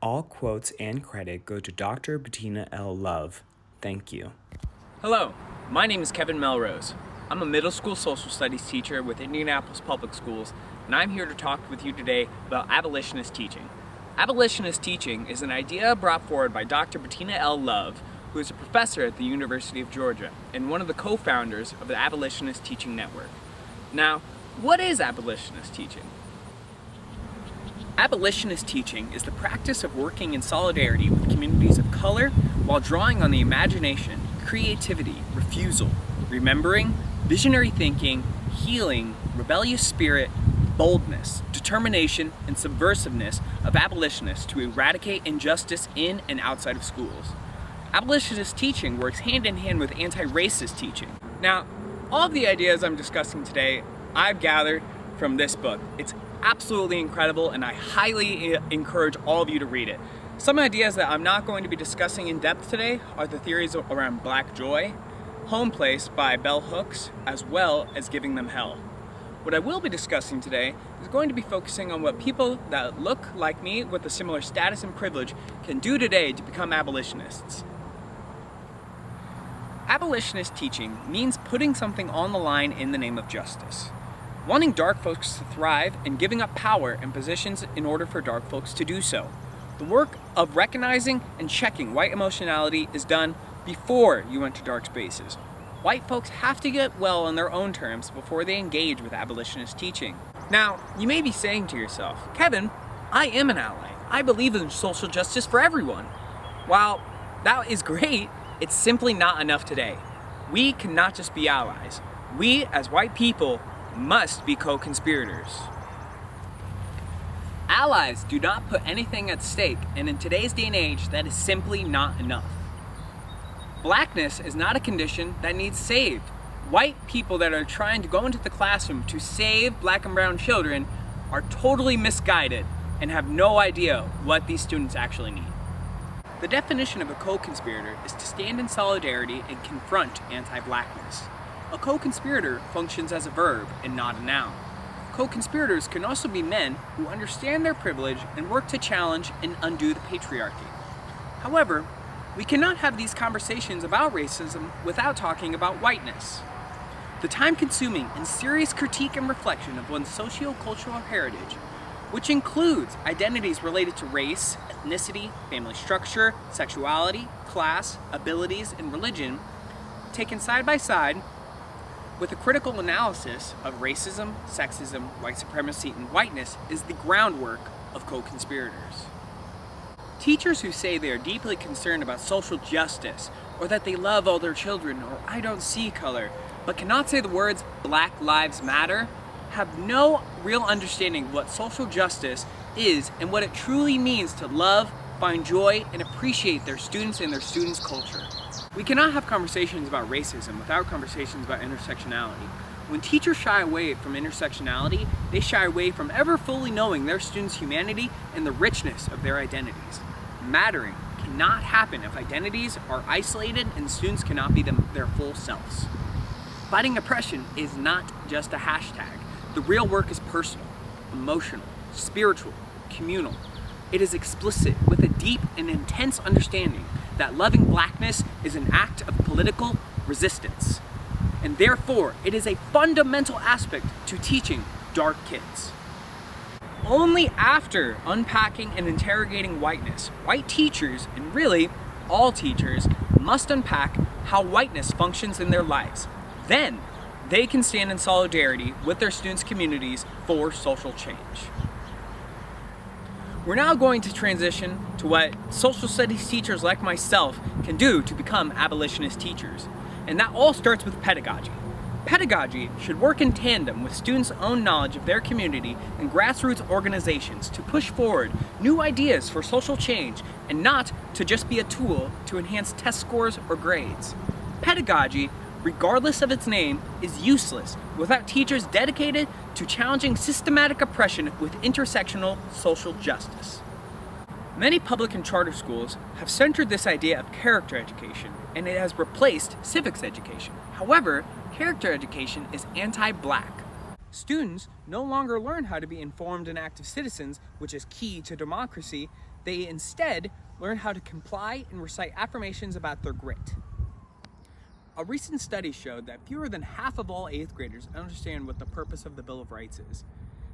All quotes and credit go to Dr. Bettina L. Love. Thank you. Hello, my name is Kevin Melrose. I'm a middle school social studies teacher with Indianapolis Public Schools, and I'm here to talk with you today about abolitionist teaching. Abolitionist teaching is an idea brought forward by Dr. Bettina L. Love, who is a professor at the University of Georgia and one of the co-founders of the Abolitionist Teaching Network. Now, what is abolitionist teaching? Abolitionist teaching is the practice of working in solidarity with communities of color while drawing on the imagination, creativity, refusal, remembering, visionary thinking, healing, rebellious spirit, boldness, determination, and subversiveness of abolitionists to eradicate injustice in and outside of schools. Abolitionist teaching works hand in hand with anti-racist teaching. Now, all of the ideas I'm discussing today, I've gathered from this book. It's absolutely incredible, and I highly encourage all of you to read it. Some ideas that I'm not going to be discussing in depth today are the theories around Black Joy, Home Place by Bell Hooks, as well as Giving Them Hell. What I will be discussing today is going to be focusing on what people that look like me with a similar status and privilege can do today to become abolitionists. Abolitionist teaching means putting something on the line in the name of justice. Wanting dark folks to thrive and giving up power and positions in order for dark folks to do so. The work of recognizing and checking white emotionality is done before you enter dark spaces. White folks have to get well on their own terms before they engage with abolitionist teaching. Now, you may be saying to yourself, Kevin, I am an ally. I believe in social justice for everyone. While that is great, it's simply not enough today. We cannot just be allies. We, as white people, must be co-conspirators. Allies do not put anything at stake, and in today's day and age, that is simply not enough. Blackness is not a condition that needs saved. White people that are trying to go into the classroom to save black and brown children are totally misguided and have no idea what these students actually need. The definition of a co-conspirator is to stand in solidarity and confront anti-blackness. A co-conspirator functions as a verb and not a noun. Co-conspirators can also be men who understand their privilege and work to challenge and undo the patriarchy. However, we cannot have these conversations about racism without talking about whiteness. The time-consuming and serious critique and reflection of one's socio-cultural heritage, which includes identities related to race, ethnicity, family structure, sexuality, class, abilities, and religion, taken side by side with a critical analysis of racism, sexism, white supremacy, and whiteness is the groundwork of co-conspirators. Teachers who say they are deeply concerned about social justice, or that they love all their children, or I don't see color, but cannot say the words Black Lives Matter, have no real understanding of what social justice is and what it truly means to love, find joy, and appreciate their students and their students' culture. We cannot have conversations about racism without conversations about intersectionality. When teachers shy away from intersectionality, they shy away from ever fully knowing their students' humanity and the richness of their identities. Mattering cannot happen if identities are isolated and students cannot be their full selves. Fighting oppression is not just a hashtag. The real work is personal, emotional, spiritual, communal. It is explicit with a deep and intense understanding that loving blackness is an act of political resistance. And therefore, it is a fundamental aspect to teaching dark kids. Only after unpacking and interrogating whiteness, white teachers, and really all teachers, must unpack how whiteness functions in their lives. Then, they can stand in solidarity with their students' communities for social change. We're now going to transition to what social studies teachers like myself can do to become abolitionist teachers. And that all starts with pedagogy. Pedagogy should work in tandem with students' own knowledge of their community and grassroots organizations to push forward new ideas for social change and not to just be a tool to enhance test scores or grades. Pedagogy, regardless of its name, is useless without teachers dedicated to challenging systematic oppression with intersectional social justice. Many public and charter schools have centered this idea of character education, and it has replaced civics education. However, character education is anti-black. Students no longer learn how to be informed and active citizens, which is key to democracy. They instead learn how to comply and recite affirmations about their grit. A recent study showed that fewer than half of all 8th graders understand what the purpose of the Bill of Rights is.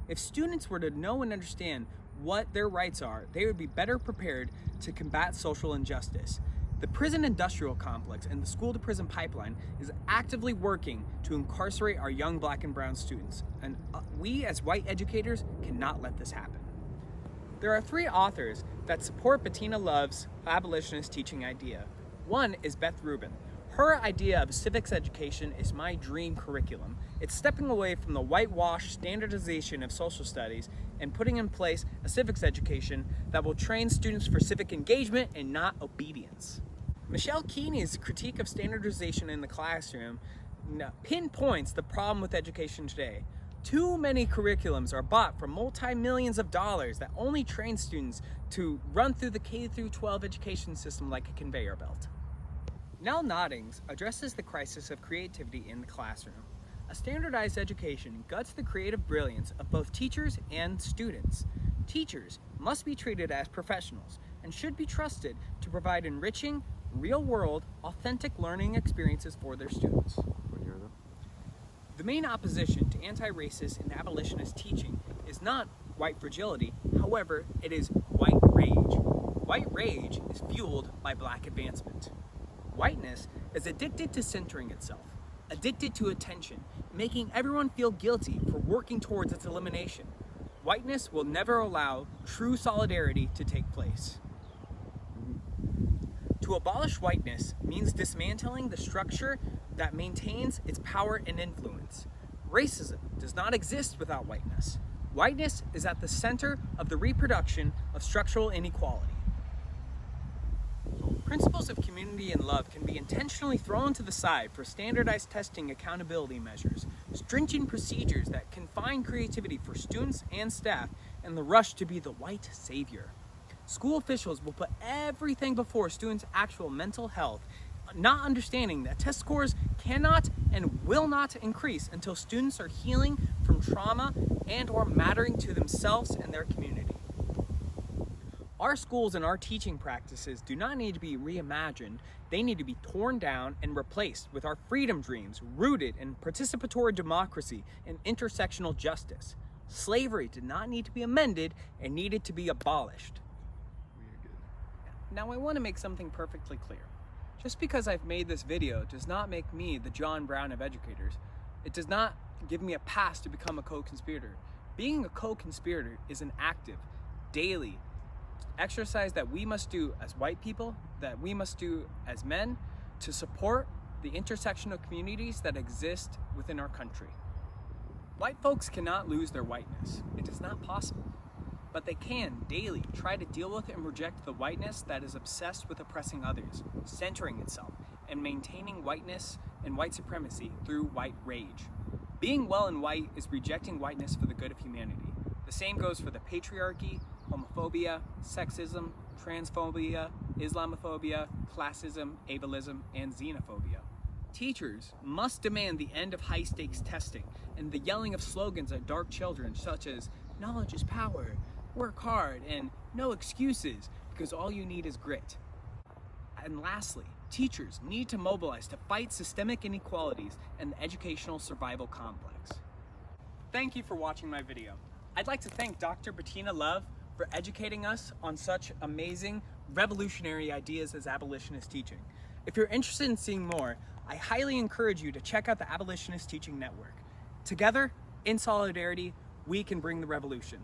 If students were to know and understand what their rights are, they would be better prepared to combat social injustice. The prison industrial complex and the school-to-prison pipeline is actively working to incarcerate our young Black and brown students, and we as white educators cannot let this happen. There are 3 authors that support Bettina L's abolitionist teaching idea. One is Beth Rubin. Her idea of civics education is my dream curriculum. It's stepping away from the whitewashed standardization of social studies and putting in place a civics education that will train students for civic engagement and not obedience. Michelle Keeney's critique of standardization in the classroom pinpoints the problem with education today. Too many curriculums are bought for multi-millions of dollars that only train students to run through the K-12 education system like a conveyor belt. Nell Noddings addresses the crisis of creativity in the classroom. A standardized education guts the creative brilliance of both teachers and students. Teachers must be treated as professionals and should be trusted to provide enriching, real-world, authentic learning experiences for their students. The main opposition to anti-racist and abolitionist teaching is not white fragility, however, it is white rage. White rage is fueled by Black advancement. Whiteness is addicted to centering itself, addicted to attention, making everyone feel guilty for working towards its elimination. Whiteness will never allow true solidarity to take place. To abolish whiteness means dismantling the structure that maintains its power and influence. Racism does not exist without whiteness. Whiteness is at the center of the reproduction of structural inequality. Principles of community and love can be intentionally thrown to the side for standardized testing accountability measures, stringent procedures that confine creativity for students and staff, and the rush to be the white savior. School officials will put everything before students' actual mental health, not understanding that test scores cannot and will not increase until students are healing from trauma and or mattering to themselves and their community. Our schools and our teaching practices do not need to be reimagined. They need to be torn down and replaced with our freedom dreams rooted in participatory democracy and intersectional justice. Slavery did not need to be amended and needed to be abolished. Now I want to make something perfectly clear. Just because I've made this video does not make me the John Brown of educators. It does not give me a pass to become a co-conspirator. Being a co-conspirator is an active, daily exercise that we must do as white people, that we must do as men, to support the intersectional communities that exist within our country. White folks cannot lose their whiteness. It is not possible. But they can daily try to deal with and reject the whiteness that is obsessed with oppressing others, centering itself, and maintaining whiteness and white supremacy through white rage. Being well and white is rejecting whiteness for the good of humanity. The same goes for the patriarchy, homophobia, sexism, transphobia, Islamophobia, classism, ableism, and xenophobia. Teachers must demand the end of high-stakes testing and the yelling of slogans at dark children such as "knowledge is power," "work hard," and "no excuses," because all you need is grit. And lastly, teachers need to mobilize to fight systemic inequalities and the educational survival complex. Thank you for watching my video. I'd like to thank Dr. Bettina L for educating us on such amazing, revolutionary ideas as abolitionist teaching. If you're interested in seeing more, I highly encourage you to check out the Abolitionist Teaching Network. Together, in solidarity, we can bring the revolution.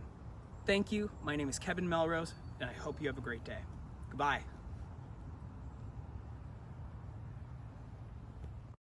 Thank you. My name is Kevin Melrose, and I hope you have a great day. Goodbye.